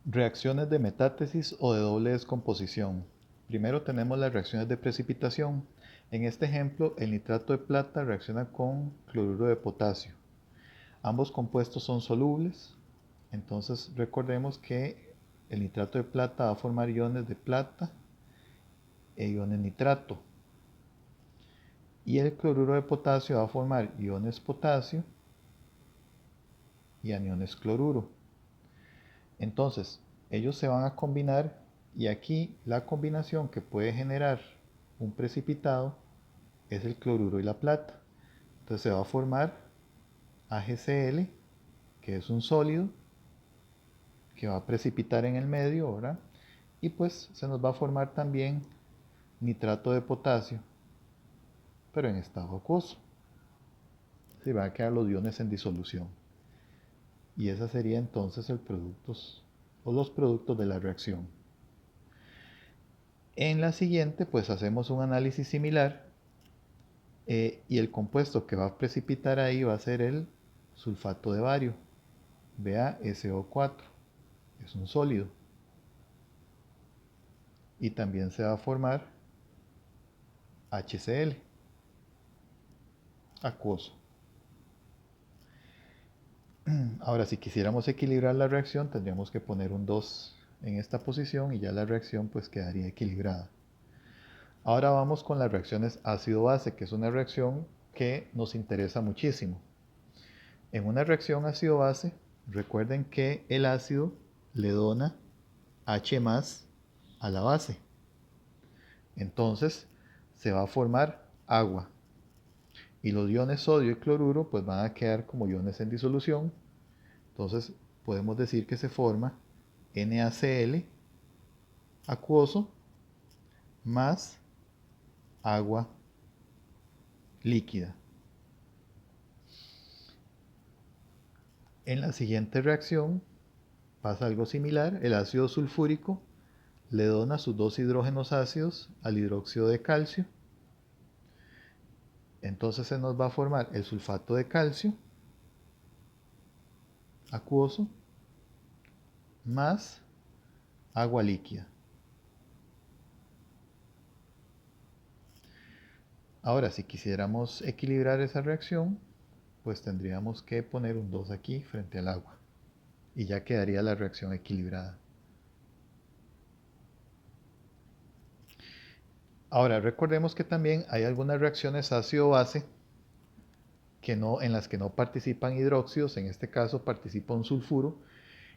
Reacciones de metátesis o de doble descomposición. Primero tenemos las reacciones de precipitación. En este ejemplo, el nitrato de plata reacciona con cloruro de potasio. Ambos compuestos son solubles, entonces recordemos que el nitrato de plata va a formar iones de plata e iones nitrato. Y el cloruro de potasio va a formar iones potasio y aniones cloruro. Entonces, ellos se van a combinar y aquí la combinación que puede generar un precipitado es el cloruro y la plata. Entonces se va a formar AgCl, que es un sólido que va a precipitar en el medio, ¿verdad? Y pues se nos va a formar también nitrato de potasio, pero en estado acuoso. Se van a quedar los iones en disolución. Y esa sería entonces el producto o los productos de la reacción. En la siguiente, pues hacemos un análisis similar y el compuesto que va a precipitar ahí va a ser el sulfato de bario, BaSO4, es un sólido. Y también se va a formar HCl, acuoso. Ahora, si quisiéramos equilibrar la reacción, tendríamos que poner un 2 en esta posición y ya la reacción pues quedaría equilibrada. Ahora vamos con las reacciones ácido-base, que es una reacción que nos interesa muchísimo. En una reacción ácido-base, recuerden que el ácido le dona H más a la base. Entonces se va a formar agua. Y los iones sodio y cloruro pues van a quedar como iones en disolución. Entonces podemos decir que se forma NaCl acuoso más agua líquida. En la siguiente reacción pasa algo similar. El ácido sulfúrico le dona sus dos hidrógenos ácidos al hidróxido de calcio. Entonces se nos va a formar el sulfato de calcio acuoso más agua líquida. Ahora, si quisiéramos equilibrar esa reacción, pues tendríamos que poner un 2 aquí frente al agua y ya quedaría la reacción equilibrada. Ahora, recordemos que también hay algunas reacciones ácido-base en las que no participan hidróxidos, en este caso participa un sulfuro,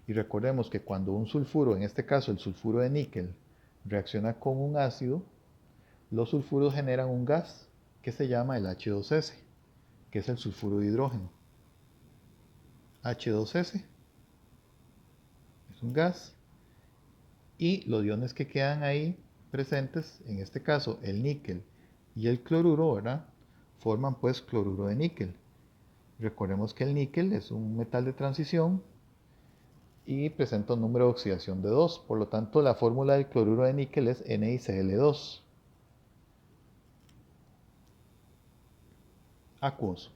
y recordemos que cuando un sulfuro, en este caso el sulfuro de níquel, reacciona con un ácido, los sulfuros generan un gas que se llama el H2S, que es el sulfuro de hidrógeno. H2S es un gas y los iones que quedan ahí presentes, en este caso el níquel y el cloruro, ¿verdad? Forman pues cloruro de níquel. Recordemos que el níquel es un metal de transición y presenta un número de oxidación de 2, por lo tanto la fórmula del cloruro de níquel es NiCl2, acuoso.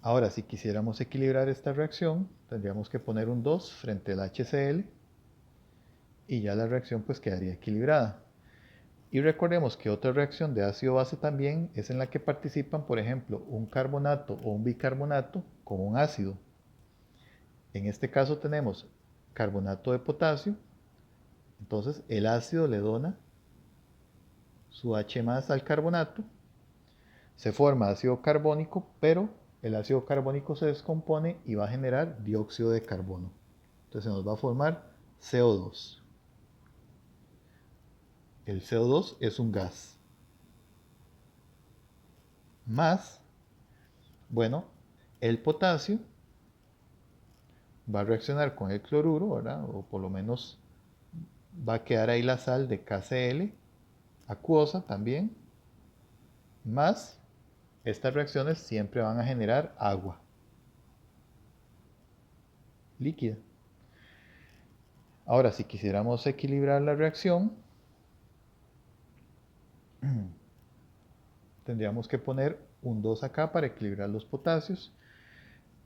Ahora, si quisiéramos equilibrar esta reacción, tendríamos que poner un 2 frente al HCl y ya la reacción pues quedaría equilibrada. Y recordemos que otra reacción de ácido-base también es en la que participan, por ejemplo, un carbonato o un bicarbonato con un ácido. En este caso tenemos carbonato de potasio, entonces el ácido le dona su H más al carbonato, se forma ácido carbónico, pero el ácido carbónico se descompone y va a generar dióxido de carbono. Entonces se nos va a formar CO2. El CO2 es un gas. Más, bueno, el potasio va a reaccionar con el cloruro, ¿verdad? O por lo menos va a quedar ahí la sal de KCl, acuosa también, más estas reacciones siempre van a generar agua líquida. Ahora, si quisiéramos equilibrar la reacción, tendríamos que poner un 2 acá para equilibrar los potasios.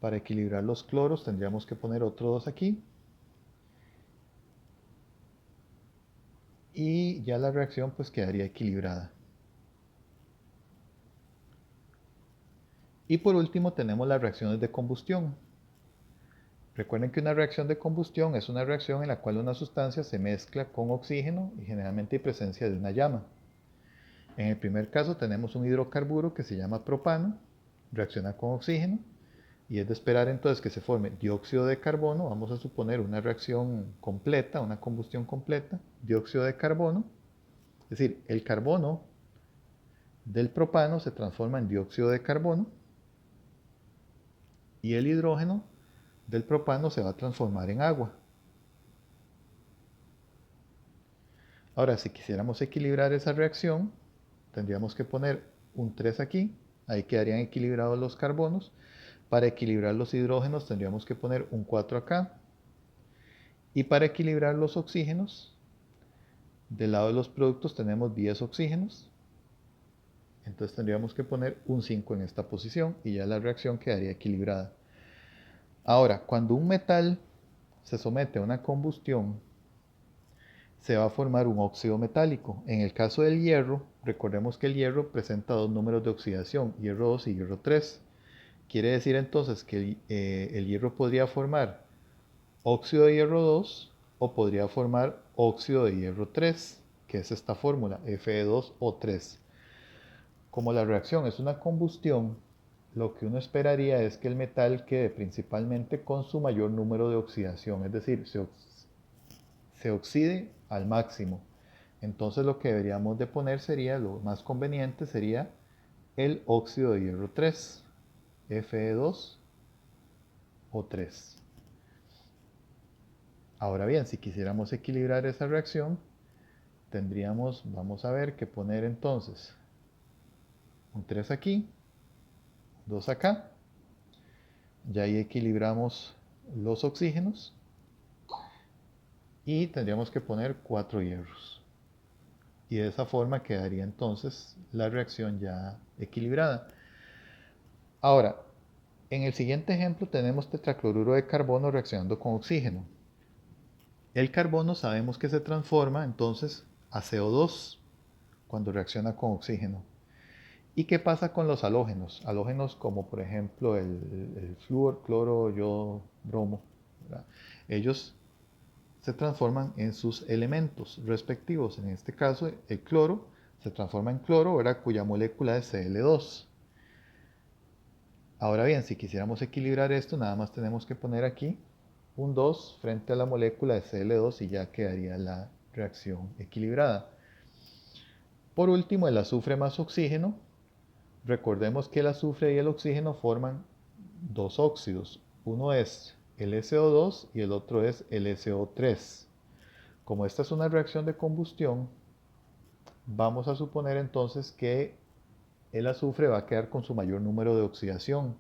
Para equilibrar los cloros tendríamos que poner otro 2 aquí. y ya la reacción pues quedaría equilibrada. Y por último tenemos las reacciones de combustión. Recuerden que una reacción de combustión es una reacción en la cual una sustancia se mezcla con oxígeno y generalmente hay presencia de una llama. En el primer caso tenemos un hidrocarburo que se llama propano, reacciona con oxígeno y es de esperar entonces que se forme dióxido de carbono. Vamos a suponer una reacción completa, una combustión completa, dióxido de carbono. Es decir, el carbono del propano se transforma en dióxido de carbono y el hidrógeno del propano se va a transformar en agua. Ahora, si quisiéramos equilibrar esa reacción, tendríamos que poner un 3 aquí, ahí quedarían equilibrados los carbonos. Para equilibrar los hidrógenos tendríamos que poner un 4 acá. Y para equilibrar los oxígenos, del lado de los productos tenemos 10 oxígenos. Entonces tendríamos que poner un 5 en esta posición y ya la reacción quedaría equilibrada. Ahora, cuando un metal se somete a una combustión, se va a formar un óxido metálico. En el caso del hierro, recordemos que el hierro presenta dos números de oxidación, hierro 2 y hierro 3. Quiere decir entonces que el hierro podría formar óxido de hierro 2 o podría formar óxido de hierro 3, que es esta fórmula, Fe2O3. Como la reacción es una combustión, lo que uno esperaría es que el metal quede principalmente con su mayor número de oxidación, es decir, se oxide al máximo. Entonces lo que deberíamos de poner sería, lo más conveniente sería el óxido de hierro 3, Fe2O3. Ahora bien, si quisiéramos equilibrar esa reacción, tendríamos, vamos a ver, que poner entonces un 3 aquí, 2 acá. Ya ahí equilibramos los oxígenos y tendríamos que poner 4 hierros. Y de esa forma quedaría entonces la reacción ya equilibrada. Ahora, en el siguiente ejemplo tenemos tetracloruro de carbono reaccionando con oxígeno. El carbono sabemos que se transforma entonces a CO2 cuando reacciona con oxígeno. ¿Y qué pasa con los halógenos? Halógenos como por ejemplo el flúor, cloro, yodo, bromo. ¿Verdad? Ellos se transforman en sus elementos respectivos. En este caso, el cloro se transforma en cloro, ¿verdad? Cuya molécula es Cl2. Ahora bien, si quisiéramos equilibrar esto, nada más tenemos que poner aquí un 2 frente a la molécula de Cl2 y ya quedaría la reacción equilibrada. Por último, el azufre más oxígeno. Recordemos que el azufre y el oxígeno forman dos óxidos. Uno es el SO2 y el otro es el SO3. Como esta es una reacción de combustión, vamos a suponer entonces que el azufre va a quedar con su mayor número de oxidación.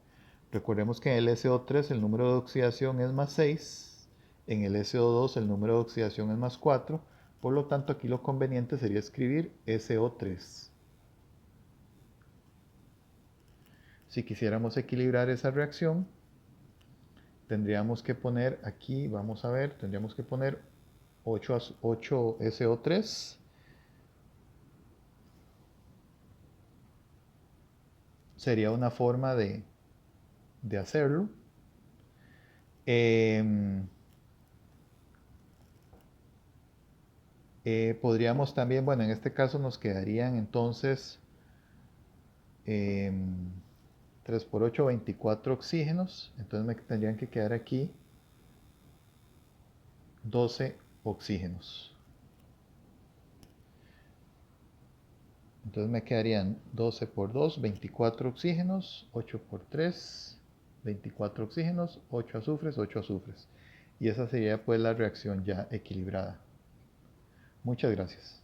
Recordemos que en el SO3 el número de oxidación es más 6, en el SO2 el número de oxidación es más 4, por lo tanto aquí lo conveniente sería escribir SO3. Si quisiéramos equilibrar esa reacción, tendríamos que poner aquí, vamos a ver, tendríamos que poner 8 SO3 sería una forma de hacerlo. Podríamos también, bueno, en este caso nos quedarían entonces 3 por 8, 24 oxígenos. Entonces me tendrían que quedar aquí 12 oxígenos. Entonces me quedarían 12 por 2, 24 oxígenos, 8 por 3, 24 oxígenos, 8 azufres, 8 azufres. Y esa sería pues la reacción ya equilibrada. Muchas gracias.